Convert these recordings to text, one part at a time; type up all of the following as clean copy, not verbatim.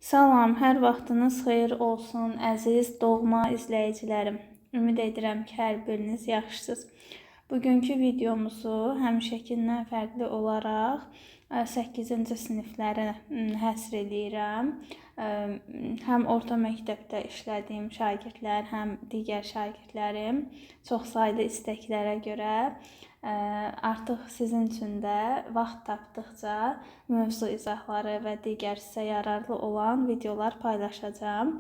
Salam, hər vaxtınız xeyir olsun, əziz doğma izləyicilərim. Ümid edirəm ki, hər biriniz yaxşısınız. Bugünkü videomuzu həmişəkindən fərqli olaraq 8-ci siniflərə həsr edirəm. Həm orta məktəbdə işlədiyim şagirdlər, həm digər şagirdlərim çoxsaylı istəklərə görə artıq sizin üçün də vaxt tapdıqca mövzu izahları və digər sizə yararlı olan videolar paylaşacağam.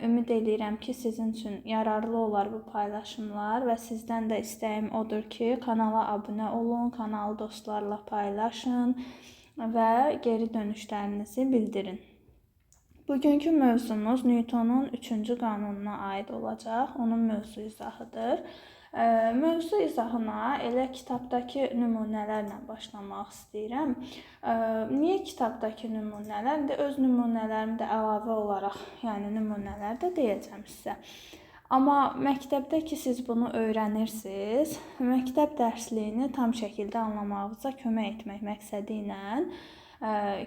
Ümid edirəm ki, sizin üçün yararlı olar bu paylaşımlar və sizdən də istəyim odur ki, kanala abunə olun, kanalı dostlarla paylaşın və geri dönüşlərinizi bildirin. Bugünkü mövzumuz Newtonun 3-cü qanununa aid olacaq. Onun mövzu izahıdır. Mövzu izahına elə kitabdakı nümunələrlə başlamaq istəyirəm. Niyə kitabdakı nümunələr? İndi öz nümunələrimi də əlavə olaraq, yəni nümunələr də deyəcəm sizə. Amma məktəbdə ki, siz bunu öyrənirsiniz, məktəb dərsliyini tam şəkildə anlamağınıza kömək etmək məqsədi ilə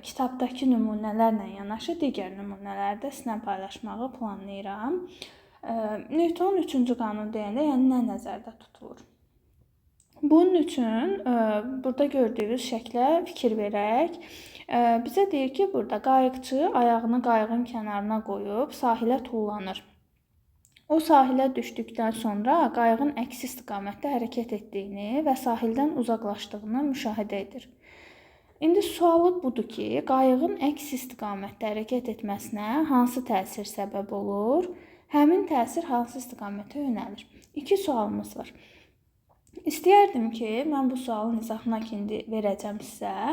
kitabdakı nümunələrlə yanaşı digər nümunələri də sizinlə paylaşmağı planlayıram. Newtonun 3-cü qanunu deyəndə, yəni nə nəzərdə tutulur? Bunun üçün burada gördüyünüz şəklə fikir verək. Bizə deyir ki, burada qayıqçı ayağını qayığın kənarına qoyub sahilə tullanır. O sahilə düşdükdən sonra qayığın əks istiqamətdə hərəkət etdiyini və sahildən uzaqlaşdığını müşahidə edir. İndi sualı budur ki, qayığın əks istiqamətdə hərəkət etməsinə hansı təsir səbəb olur? Həmin təsir hansı istiqamətə yönəlir? İki sualımız var. İstəyərdim ki, mən bu sualın izahına indi verəcəm sizə.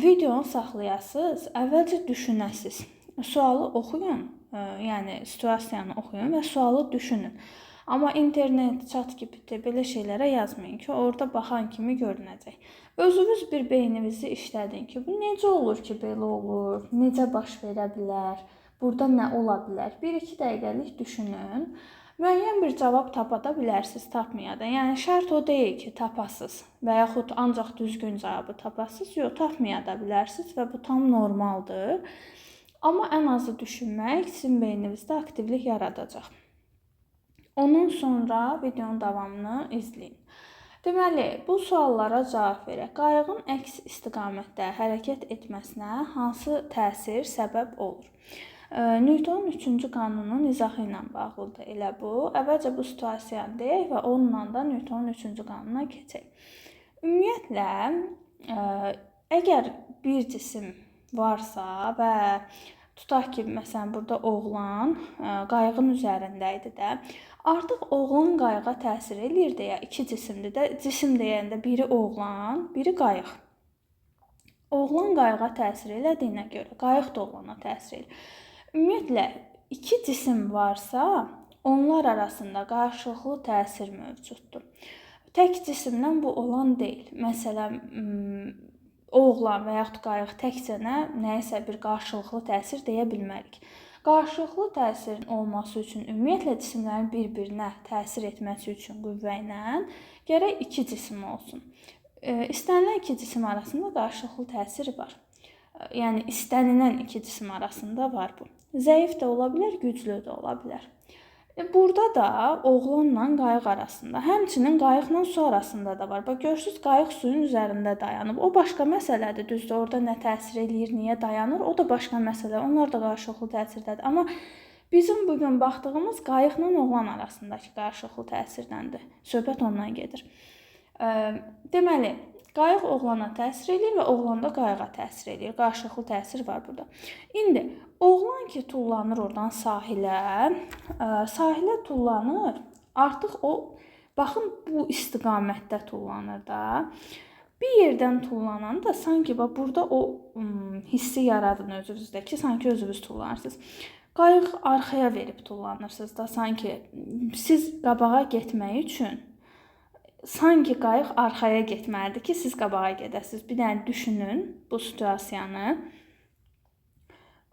Videonu saxlayasınız, əvvəlcə düşünəsiniz. Sualı oxuyun, yəni situasiyanı oxuyun və sualı düşünün. Amma internet, ChatGPT belə şeylərə yazmayın ki, orada baxan kimi görünəcək. Özünüz bir beyninizi işlədin ki, bu necə olur ki, belə olur, necə baş verə bilər, burada nə ola bilər? 1-2 dəqiqəlik düşünün. Müəyyən bir cavab tapa da bilərsiniz, tapmaya da. Yəni şərt o deyil ki, tapasınız və yaxud ancaq düzgün cavabı tapasınız. Yox, tapmaya da bilərsiniz və bu tam normaldır. Amma ən azı düşünmək sizin beyninizdə aktivlik yaradacaq. Ondan sonra videonun davamını izləyin. Deməli, bu suallara cavab verək. Qayığın əks istiqamətdə hərəkət etməsinə hansı təsir səbəb olur? Newtonun 3-cü qanununun izahı ilə bağlıdır elə bu. Əvvəlcə bu situasiyanı deyək və onunla da Newtonun 3-cü qanununa keçək. Ümumiyyətlə, əgər bir cisim varsa və tutaq ki, məsələn, burada oğlan qayığın üzərində idi də, artıq oğlan qayığa təsir eləyir deyə iki cisimdir də, cisim deyəndə biri oğlan, biri qayıq. Oğlan qayığa təsir elədiyinə görə qayıq da oğlana təsir eləyir. Ümumiyyətlə, iki cisim varsa, onlar arasında qarşılıqlı təsir mövcuddur. Tək cisimdən bu olan deyil. Məsələn, oğlan və yaxud qayıq təkcə nəyisə bir qarşılıqlı təsir deyə bilmərik. Qarşılıqlı təsirin olması üçün, ümumiyyətlə cisimlərin bir-birinə təsir etməsi üçün qüvvə ilə gərək iki cisim olsun. İstənilən iki cisim arasında qarşılıqlı təsir var. Yəni, istənilən iki cisim arasında var bu. Zəif də ola bilər, güclü də ola bilər. Burada da oğlanla qayıq arasında, həmçinin qayıqla su arasında da var. Bax, görürsünüz, qayıq suyun üzərində dayanıb. O başqa məsələdir, düzdür, orada nə təsir eləyir, niyə dayanır, o da başqa məsələ. Onlar da qarşılıqlı təsirdədir. Amma bizim bugün baxdığımız qayıqla oğlan arasındakı qarşılıqlı təsirdəndir. Söhbət ondan gedir. Deməli, qayıq oğlana təsir eləyir və oğlan da qayığa təsir eləyir. Qarşılıqlı təsir var burada. İndi, oğlan ki, tullanır oradan sahilə, sahilə tullanır, artıq o, baxın, bu istiqamətdə tullanır da. Bir yerdən tullananda sanki burada o hissi yaradın özünüzdə ki, sanki özünüz tullanırsınız. Qayıq arxaya verib tullanırsınız da, sanki siz qabağa getmək üçün sanki qayıq arxaya getməlidir ki, siz qabağa gedəsiniz. Bir dənə düşünün bu situasiyanı.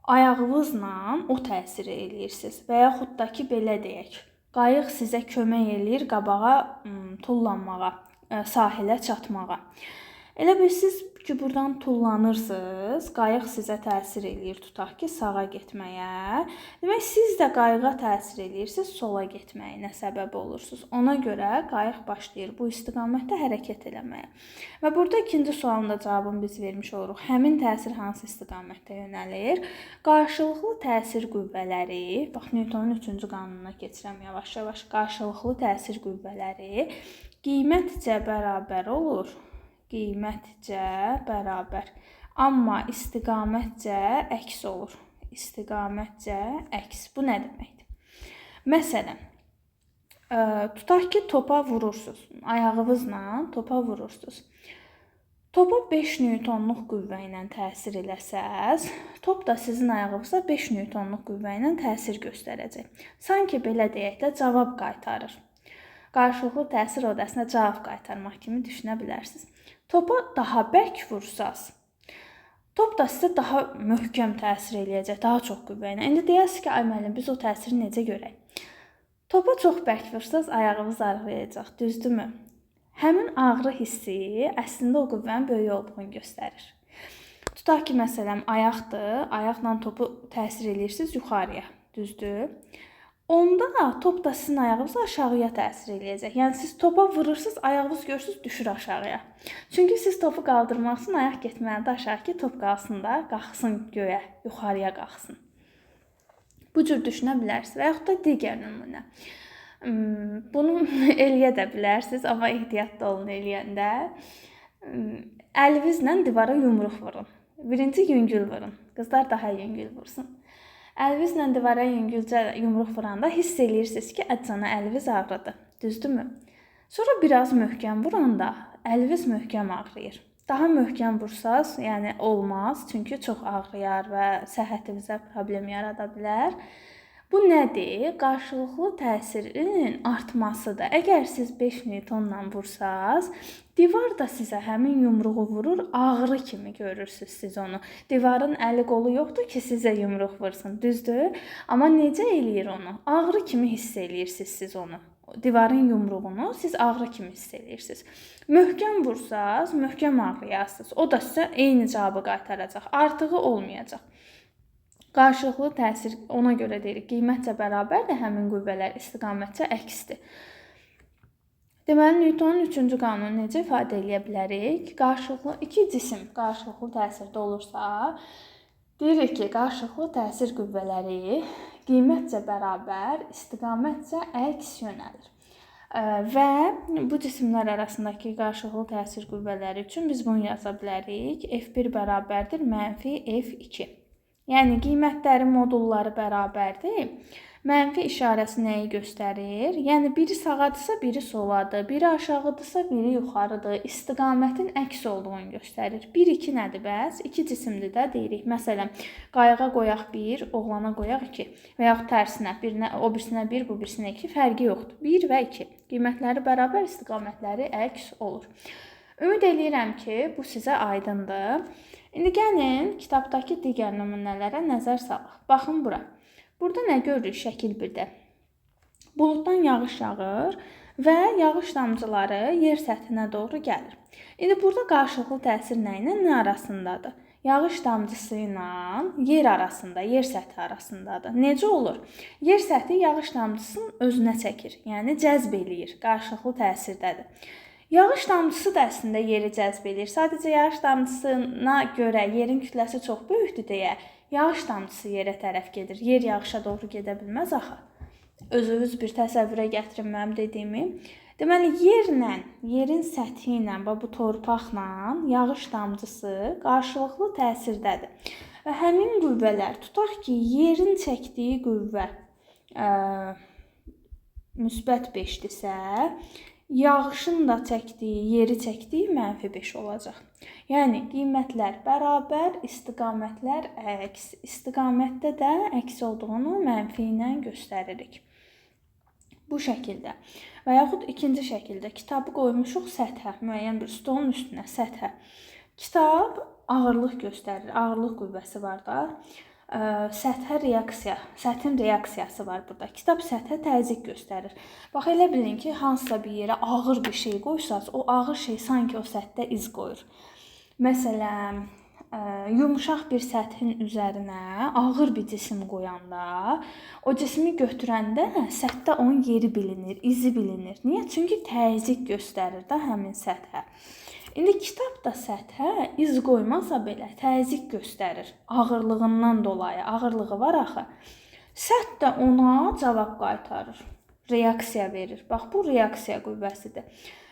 Ayağınızla o təsir eləyirsiniz və yaxud da ki, belə deyək, qayıq sizə kömək eləyir qabağa tullanmağa, sahilə çatmağa. Elə bil siz ki, buradan tullanırsınız, qayıq sizə təsir eləyir, tutaq ki, sağa getməyə. Demək, siz də qayığa təsir eləyirsiniz, sola getməyinə səbəb olursunuz. Ona görə qayıq başlayır bu istiqamətdə hərəkət eləməyə. Və burada ikinci sualın da cavabını biz vermiş oluruq. Həmin təsir hansı istiqamətdə yönəlir? Qarşılıqlı təsir qüvvələri, bax, Newtonun 3-cü qanununa keçirəm yavaş-yavaş. Qarşılıqlı təsir qüvvələri qiymətcə bərabər olur. Qiymətcə bərabər. Amma istiqamətcə əks olur. İstiqamətcə əks. Bu nə deməkdir? Məsələn, tutaq ki, topa vurursunuz. Ayağınızla topa vurursunuz. Topa 5 newtonluq qüvvə ilə təsir eləsəz, top da sizin ayağınıza 5 newtonluq qüvvə ilə təsir göstərəcək. Sanki belə deyək də cavab qaytarır. Qarşılıqlı təsir odasına cavab qaytarmaq kimi düşünə bilərsiniz. Topa daha bərk vursaz, top da sizə daha möhkəm təsir eləyəcək, daha çox qüvvə ilə. İndi deyəsiniz ki, ay müəllim, biz o təsiri necə görək? Topa çox bərk vursaz, ayağınız ağrıyacaq, düzdürmü? Həmin ağrı hissi əslində o qüvvənin böyük olduğunu göstərir. Tutaq ki, məsələn, ayaqdır, ayaqla topu təsir eləyirsiniz yuxarıya, düzdür? Onda top da sizin ayağınıza aşağıya təsir eləyəcək. Yəni, siz topa vurursunuz, ayağınız görürsünüz, düşür aşağıya. Çünki siz topu qaldırmaq üçün ayaq getməlidir aşağı ki, top qalsın da, qalxsın göyə, yuxarıya qalxsın. Bu cür düşünə bilərsiniz və yaxud da digər nümunə. Bunu eləyə də bilərsiniz, amma ehtiyatlı olun eləyəndə. Əlinizlə divara yumruq vurun. Birinci yüngül vurun. Qızlar daha yüngül vursun. Əlinizlə divara yüngülcə yumruq vuranda hiss eləyirsiniz ki, əcana əliniz ağrıdı. Düzdürmü? Sonra biraz möhkəm vuranda əliniz möhkəm ağrıyır. Daha möhkəm vursaz, yəni olmaz, çünki çox ağrıyar və səhhətinizə problem yarada bilər. Bu nədir? Qarşılıqlı təsirin artmasıdır. Əgər siz 5 newtonla vursaz, divar da sizə həmin yumruğu vurur, ağrı kimi görürsünüz siz onu. Divarın əli qolu yoxdur ki, sizə yumruq vursun, düzdür? Amma necə eləyir onu? Ağrı kimi hiss eləyirsiniz siz onu. Divarın yumruğunu siz ağrı kimi hiss eləyirsiniz. Möhkəm vursaz, möhkəm ağrıyasınız. O da sizə eyni cavabı qaytaracaq. Artığı olmayacaq. Qarşılıqlı təsir ona görə deyirik, qiymətcə bərabərdir, həmin qüvvələr istiqamətcə əksdir. Deməli, Newtonun 3-cü qanunu necə ifadə edə bilərik? İki cisim qarşılıqlı təsirdə olursa, deyirik ki, qarşılıqlı təsir qüvvələri qiymətcə bərabər, istiqamətcə əks yönəlir. Və bu cisimlər arasındakı qarşılıqlı təsir qüvvələri üçün biz bunu yaza bilərik. F1 bərabərdir mənfi F2. Yəni, qiymətlərin modulları bərabərdir. Mənfi işarəsi nəyi göstərir? Yəni, biri sağadırsa, biri soladır. Biri aşağıdırsa, biri yuxarıdır. İstiqamətin əks olduğunu göstərir. 1-2 nədir bəs? 2 cisimdir də deyirik. Məsələn, qayığa qoyaq 1, oğlana qoyaq 2. Və yaxud tərsinə, o birisinə 1, bu birisinə 2 fərqi yoxdur. 1 və 2. Qiymətləri bərabər, istiqamətləri əks olur. Ümid edirəm ki, bu sizə aydındır. İndi gəlin, kitabdakı digər nümunələrə nəzər salaq. Baxın bura. Burada nə görürük şəkil 1-də? Buluddan yağış yağır və yağış damcıları yer səthinə doğru gəlir. İndi burada qarşılıqlı təsir nə ilə nə arasındadır? Yağış damcısı ilə yer arasında, yer səthi arasındadır. Necə olur? Yer səthi yağış damcısını özünə çəkir, yəni cəzb eləyir, qarşılıqlı təsirdədir. Yağış damcısı da əslində yeri cəzb edir. Sadəcə yağış damcısına görə yerin kütləsi çox böyükdür deyə yağış damcısı yerə tərəf gedir. Yer yağışa doğru gedə bilməz axı. Özünüz bir təsəvvürə gətirin mənim dediyimi. Deməli, yerlə, yerin səthi ilə, bu torpaqla yağış damcısı qarşılıqlı təsirdədir. Və həmin qüvvələr, tutaq ki, yerin çəkdiyi qüvvə müsbət 5-dirsə, yağışın da çəkdiyi, yeri çəkdiyi mənfi 5 olacaq. Yəni, qiymətlər bərabər, istiqamətlər əks. Istiqamətdə də əks olduğunu mənfi ilə göstəririk. Bu şəkildə. Və yaxud ikinci şəkildə kitabı qoymuşuq səthə, müəyyən bir stolun üstünə səthə. Kitab ağırlıq göstərir, ağırlıq qüvvəsi var da. Səthin reaksiyası var burada. Kitab səthə təzyiq göstərir. Bax, elə bilin ki, hansısa bir yerə ağır bir şey qoysaz, o ağır şey sanki o səthdə iz qoyur. Məsələn, yumşaq bir səthin üzərinə ağır bir cisim qoyanda, o cismi götürəndə səthdə onun yeri bilinir, izi bilinir. Niyə? Çünki təzyiq göstərir də həmin səthə. İndi kitab da səthə iz qoymasa belə təzyiq göstərir. Ağırlığından dolayı, ağırlığı var axı. Səth də ona cavab qaytarır, reaksiya verir. Bax, bu reaksiya qüvvəsidir.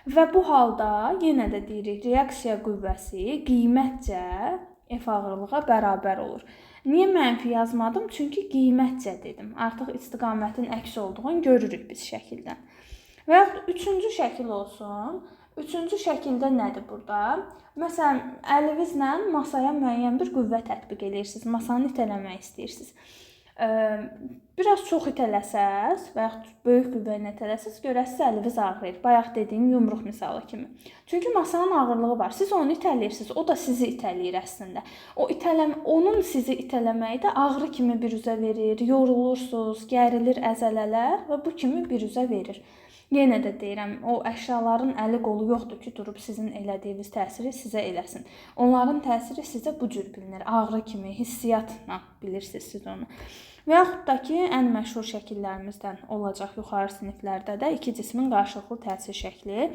Və bu halda yenə də deyirik, reaksiya qüvvəsi qiymətcə F ağırlığa bərabər olur. Niyə mənfi yazmadım? Çünki qiymətcə dedim. Artıq istiqamətin əks olduğunu görürük biz şəkildən. Və yaxud üçüncü şəkil olsun. Üçüncü şəkildə nədir burada? Məsələn, əlinizlə masaya müəyyən bir qüvvə tətbiq edirsiniz. Masanı itələmək istəyirsiniz. Biraz çox itələsəz və yaxud böyük qüvvə ilə itələsəz, görəsiz əliniz ağrıyır. Bayaq dediyim yumruq misalı kimi. Çünki masanın ağırlığı var. Siz onu itəlirsiniz, o da sizi itələyir əslində. Onun sizi itələməyi də ağrı kimi bir üzə verir, yorulursunuz, gərilir əzələlər və bu kimi bir üzə verir. Yenə də deyirəm, o əşyaların əli qolu yoxdur ki, durub sizin elədiyiniz təsiri sizə eləsin. Onların təsiri sizə bu cür bilinir. Ağrı kimi, hissiyatla bilirsiniz siz onu. Və yaxud da ki, ən məşhur şəkillərimizdən olacaq yuxarı siniflərdə də iki cismin qarşılıqlı təsir şəkli.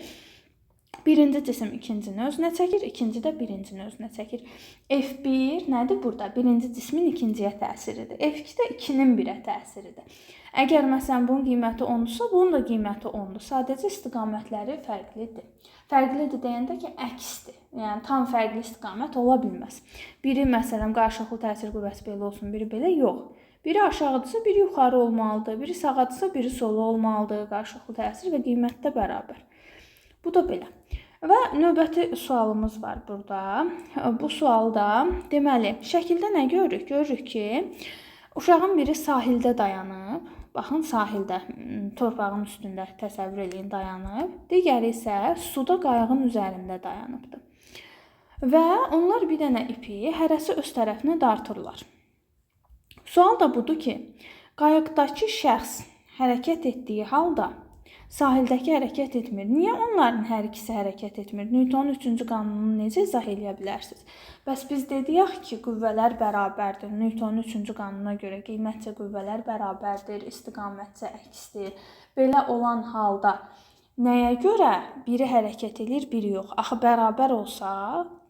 Birinci cisim ikincini özünə çəkir, ikinci də birincini özünə çəkir. F1 nədir burada? Birinci cismin ikinciyə təsiridir. F2 də 2-nin 1-ə təsiridir. Əgər məsələn bunun qiyməti 10-dursa, bunun da qiyməti 10-dur. Sadəcə istiqamətləri fərqlidir. Fərqlidir deyəndə ki, əksdir. Yəni tam fərqli istiqamət ola bilməz. Biri məsələn qarşılıqlı təsir qüvvəsi belə olsun, biri belə yox. Biri aşağıdırsa, biri yuxarı olmalıdır. Biri sağadırsa, biri sola olmalıdır. Qarşılıqlı təsir və qiymətdə bərabər. Bu da belə. Və növbəti sualımız var burada. Bu sualda deməli, şəkildə nə görürük? Görürük ki, uşağın biri sahildə dayanıb. Baxın, sahildə, torpağın üstündə təsəvvür eləyin dayanıb. Digəri isə suda qayığın üzərində dayanıbdır. Və onlar bir dənə ipi hərəsi öz tərəfinə dartırlar. Sual da budur ki, qayıqdakı şəxs hərəkət etdiyi halda sahildəki hərəkət etmir. Niyə onların hər ikisi hərəkət etmir? Newtonun 3-cü qanununu necə izah edə bilərsiniz? Bəs biz dedik ki, qüvvələr bərabərdir. Newtonun 3-cü qanununa görə qiymətcə qüvvələr bərabərdir, istiqamətcə əksdir. Belə olan halda nəyə görə biri hərəkət edir, biri yox? Axı bərabər olsa,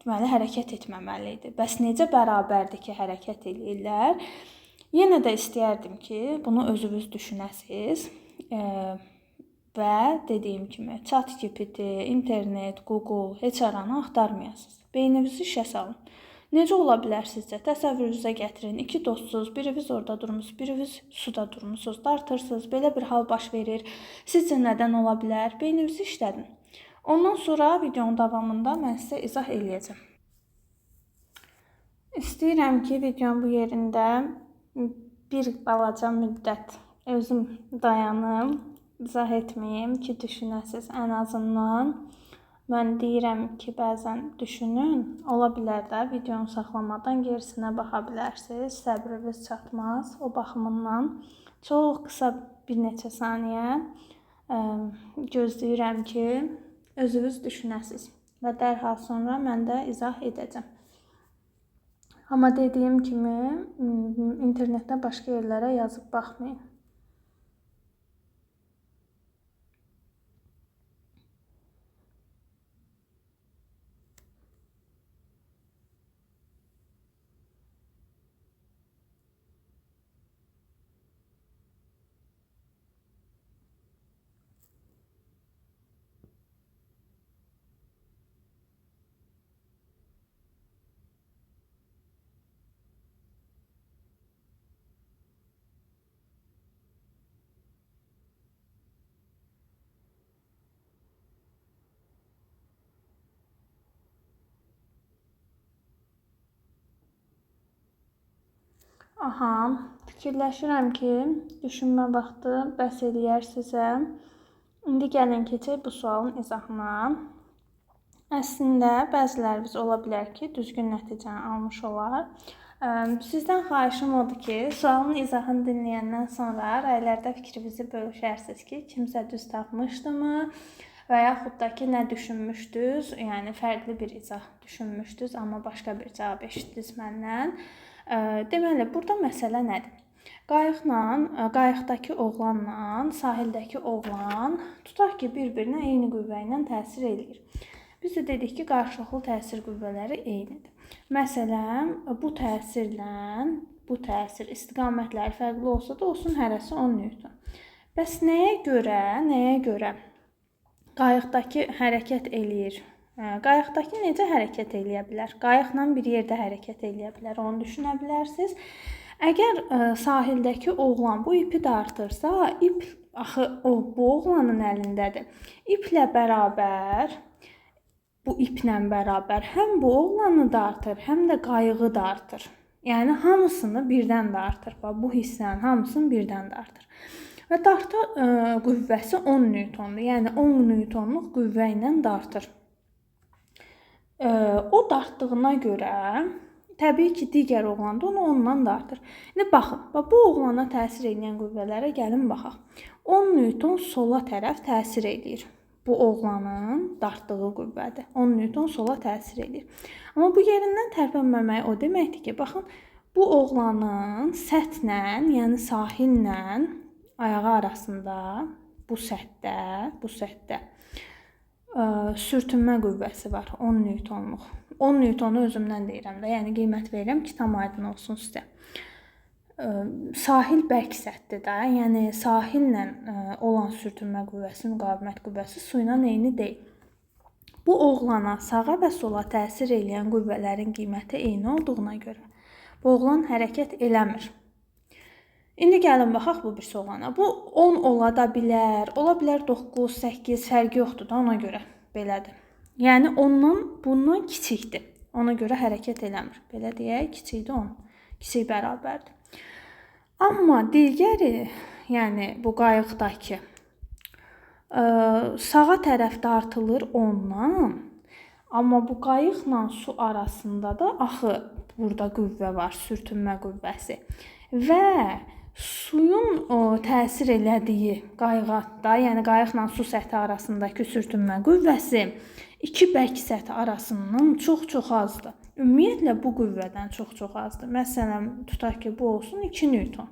deməli hərəkət etməməli idi. Bəs necə bərabərdir ki, hərəkət edirlər? Yenə də istəyərdim ki, bunu özünüz düşünəsiniz. Və dediyim kimi, ChatGPT, internet, Google heç aranı axtarmayasınız. Beyninizi işə salın. Necə ola bilər sizcə? Təsəvvürünüzə gətirin. İki dostsuz, biriniz orada durmusunuz, biriniz suda durmusunuz, dartırsınız. Belə bir hal baş verir. Sizcə nədən ola bilər? Beyninizi işlədin. Ondan sonra videonun davamında mən sizə izah eləyəcəm. İstəyirəm ki, videonun bu yerində bir balaca müddət özüm dayanım. İzah etməyim ki, düşünəsiz. Ən azından mən deyirəm ki, bəzən düşünün. Ola bilər də videonu saxlamadan gerisinə baxa bilərsiniz. Səbriniz çatmaz. O baxımından çox qısa bir neçə saniyə gözləyirəm ki, özünüz düşünəsiz. Və dərhal sonra mən də izah edəcəm. Amma dediyim kimi, internetdə başqa yerlərə yazıb baxmayın. Aha, fikirləşirəm ki, düşünmə vaxtı bəs eləyər sizə. İndi gəlin keçək bu sualın izahına. Əslində, bəziləriniz ola bilər ki, düzgün nəticəni almış olar. Sizdən xahişim odur ki, sualın izahını dinləyəndən sonra rəylərdə fikrinizi bölüşərsiniz ki, kimsə düz tapmışdımı və yaxud da ki, nə düşünmüşdünüz? Yəni fərqli bir izah düşünmüşdünüz, amma başqa bir cavab eşitdiniz məndən. Deməli, burada məsələ nədir? Qayıqdakı oğlanla sahildəki oğlan tutaq ki, bir-birinə eyni qüvvə ilə təsir eləyir. Biz də dedik ki, qarşılıqlı təsir qüvvələri eynidir. Məsələn, bu təsirlə bu təsir istiqamətləri fərqli olsa da olsun hərəsi 10 Newton. Bəs nəyə görə qayıqdakı hərəkət eləyir? Qayıqdakı necə hərəkət eləyə bilər? Qayıqla bir yerdə hərəkət eləyə bilər, onu düşünə bilərsiniz. Əgər sahildəki oğlan bu ipi dartırsa, ip axı bu oğlanın əlindədir. İplə bərabər, bu iplə bərabər həm bu oğlanı dartır, həm də qayığı dartır. Yəni hamısını birdən dartır. Bu hissənin hamısını birdən dartır. Və dartı qüvvəsi 10 Newtondur. Yəni 10 Newtonluq qüvvə ilə dartır. O dartdığına görə təbii ki, digər oğlan da onu ondan dartır. İndi baxın, bu oğlana təsir edən qüvvələrə gəlin baxaq. 10 Newton sola tərəf təsir edir. Bu oğlanın dartdığı qüvvədir. 10 Newton sola təsir edir. Amma bu yerindən tərpənməmək o deməkdir ki, baxın, bu oğlanın səthlə, yəni sahillə ayağı arasında bu səthdə sürtünmə qüvvəsi var 10 Newtonluq. 10 Newtonu özümdən deyirəm də, yəni qiymət verirəm ki, tam aydın olsun sizə. Sahil bərk səthdir də, yəni sahillə olan sürtünmə qüvvəsi, müqavimət qüvvəsi su ilə eyni deyil. Bu oğlana sağa və sola təsir edən qüvvələrin qiyməti eyni olduğuna görə bu oğlan hərəkət eləmir. İndi gəlin baxaq bu birisi oğlana. Bu 10 ola da bilər, ola bilər 9, 8, fərqi yoxdur da ona görə belədir. Yəni ondan bundan kiçikdir. Ona görə hərəkət eləmir. Belə deyək, kiçikdir 10. Kiçik bərabərdir. Amma digəri, yəni bu qayıqdakı sağa tərəf dartılır ondan, amma bu qayıqla su arasında da axı burada qüvvə var, sürtünmə qüvvəsi və suyun təsir elədiyi qayığa da, yəni qayıqla su səthi arasındakı sürtünmə qüvvəsi iki bərk səthi arasından çox azdır. Ümumiyyətlə bu qüvvədən çox azdır. Məsələn, tutaq ki, bu olsun 2 Newton.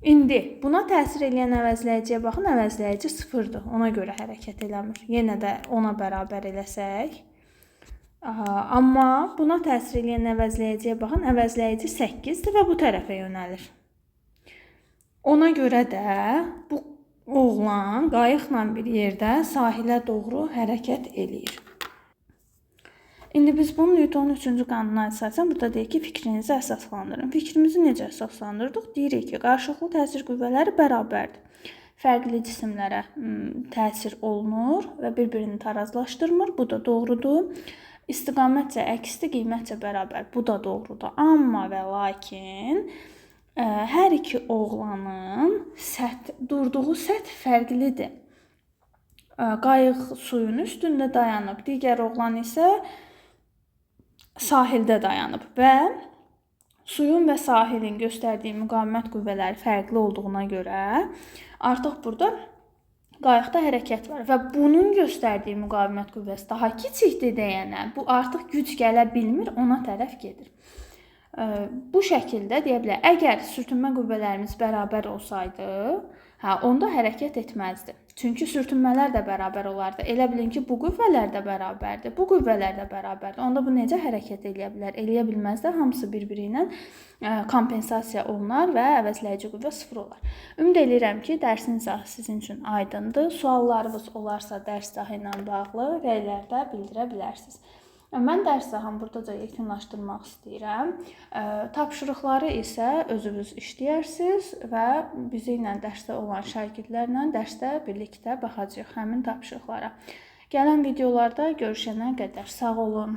İndi buna təsir edən əvəzləyiciyə baxın, əvəzləyici 0-dır. Ona görə hərəkət eləmir. Yenə də ona bərabər eləsək. Amma buna təsir edən əvəzləyiciyə baxın, əvəzləyici 8-dir və bu tərəfə yönəlir. Ona görə də bu oğlan qayıqla bir yerdə sahilə doğru hərəkət eləyir. İndi biz bunu Newtonun 3-cü qanununa əsasən burada deyək ki, fikrinizi əsaslandırın. Fikrimizi necə əsaslandırdıq? Deyirik ki, qarşılıqlı təsir qüvvələri bərabərdir. Fərqli cisimlərə təsir olunur və bir-birini tarazlaşdırmır. Bu da doğrudur. İstiqamətcə əksdir, qiymətcə bərabər. Bu da doğrudur. Amma və lakin hər iki oğlanın durduğu səth fərqlidir. Qayıq suyun üstündə dayanıb, digər oğlan isə sahildə dayanıb və suyun və sahilin göstərdiyi müqavimət qüvvələri fərqli olduğuna görə artıq burada qayıqda hərəkət var və bunun göstərdiyi müqavimət qüvvəsi daha kiçikdir deyənə bu artıq güc gələ bilmir, ona tərəf gedir. Bu şəkildə deyə bilər, əgər sürtünmə qüvvələrimiz bərabər olsaydı, onda hərəkət etməzdi. Çünki sürtünmələr də bərabər olardı. Elə bilin ki, bu qüvvələr də bərabərdir, bu qüvvələr də bərabərdir. Onda bu necə hərəkət eləyə bilər? Eləyə bilməz də, hamısı bir-biri ilə kompensasiya olunar və əvəzləyici qüvvə 0 olar. Ümid edirəm ki, dərsin izahı sizin üçün aydındır. Suallarınız olarsa dərs izahı ilə bağlı rəylərdə bildirə bilərsiniz. Mən dərs izahımı buradaca yekunlaşdırmaq istəyirəm. Tapşırıqları isə özünüz işləyərsiniz və bizi ilə dərsdə olan şagirdlərlə dərsdə birlikdə baxacağıq həmin tapşırıqlara. Gələn videolarda görüşənə qədər sağ olun.